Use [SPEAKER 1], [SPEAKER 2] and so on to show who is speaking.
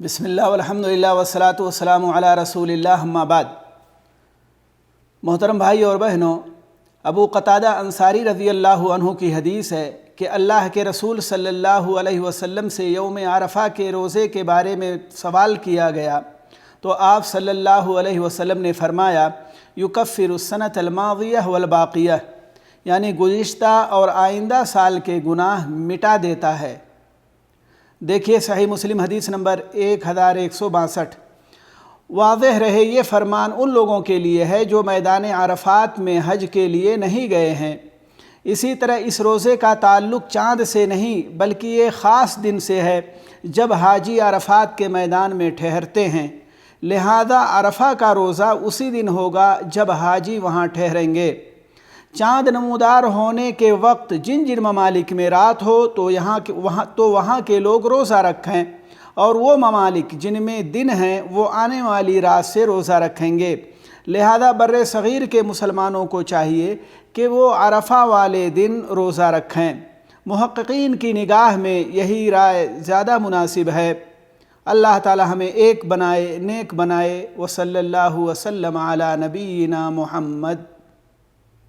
[SPEAKER 1] بسم اللہ والحمدللہ والصلاۃ والسلام علی رسول اللہ اما بعد۔ محترم بھائی اور بہنوں، ابو قتادہ انصاری رضی اللہ عنہ کی حدیث ہے کہ اللہ کے رسول صلی اللہ علیہ وسلم سے یوم عرفہ کے روزے کے بارے میں سوال کیا گیا تو آپ صلی اللہ علیہ وسلم نے فرمایا یکفر السنۃ الماضیہ والباقیہ، یعنی گزشتہ اور آئندہ سال کے گناہ مٹا دیتا ہے۔ دیکھیے صحیح مسلم حدیث نمبر 1162۔ واضح رہے یہ فرمان ان لوگوں کے لیے ہے جو میدان عرفات میں حج کے لیے نہیں گئے ہیں۔ اسی طرح اس روزے کا تعلق چاند سے نہیں بلکہ ایک خاص دن سے ہے جب حاجی عرفات کے میدان میں ٹھہرتے ہیں، لہذا عرفہ کا روزہ اسی دن ہوگا جب حاجی وہاں ٹھہریں گے۔ چاند نمودار ہونے کے وقت جن ممالک میں رات ہو تو وہاں کے لوگ روزہ رکھیں، اور وہ ممالک جن میں دن ہیں وہ آنے والی رات سے روزہ رکھیں گے۔ لہذا بر صغیر کے مسلمانوں کو چاہیے کہ وہ عرفہ والے دن روزہ رکھیں۔ محققین کی نگاہ میں یہی رائے زیادہ مناسب ہے۔ اللہ تعالی ہمیں ایک بنائے، نیک بنائے۔ وصلی اللہ وسلم علی نبینا محمد۔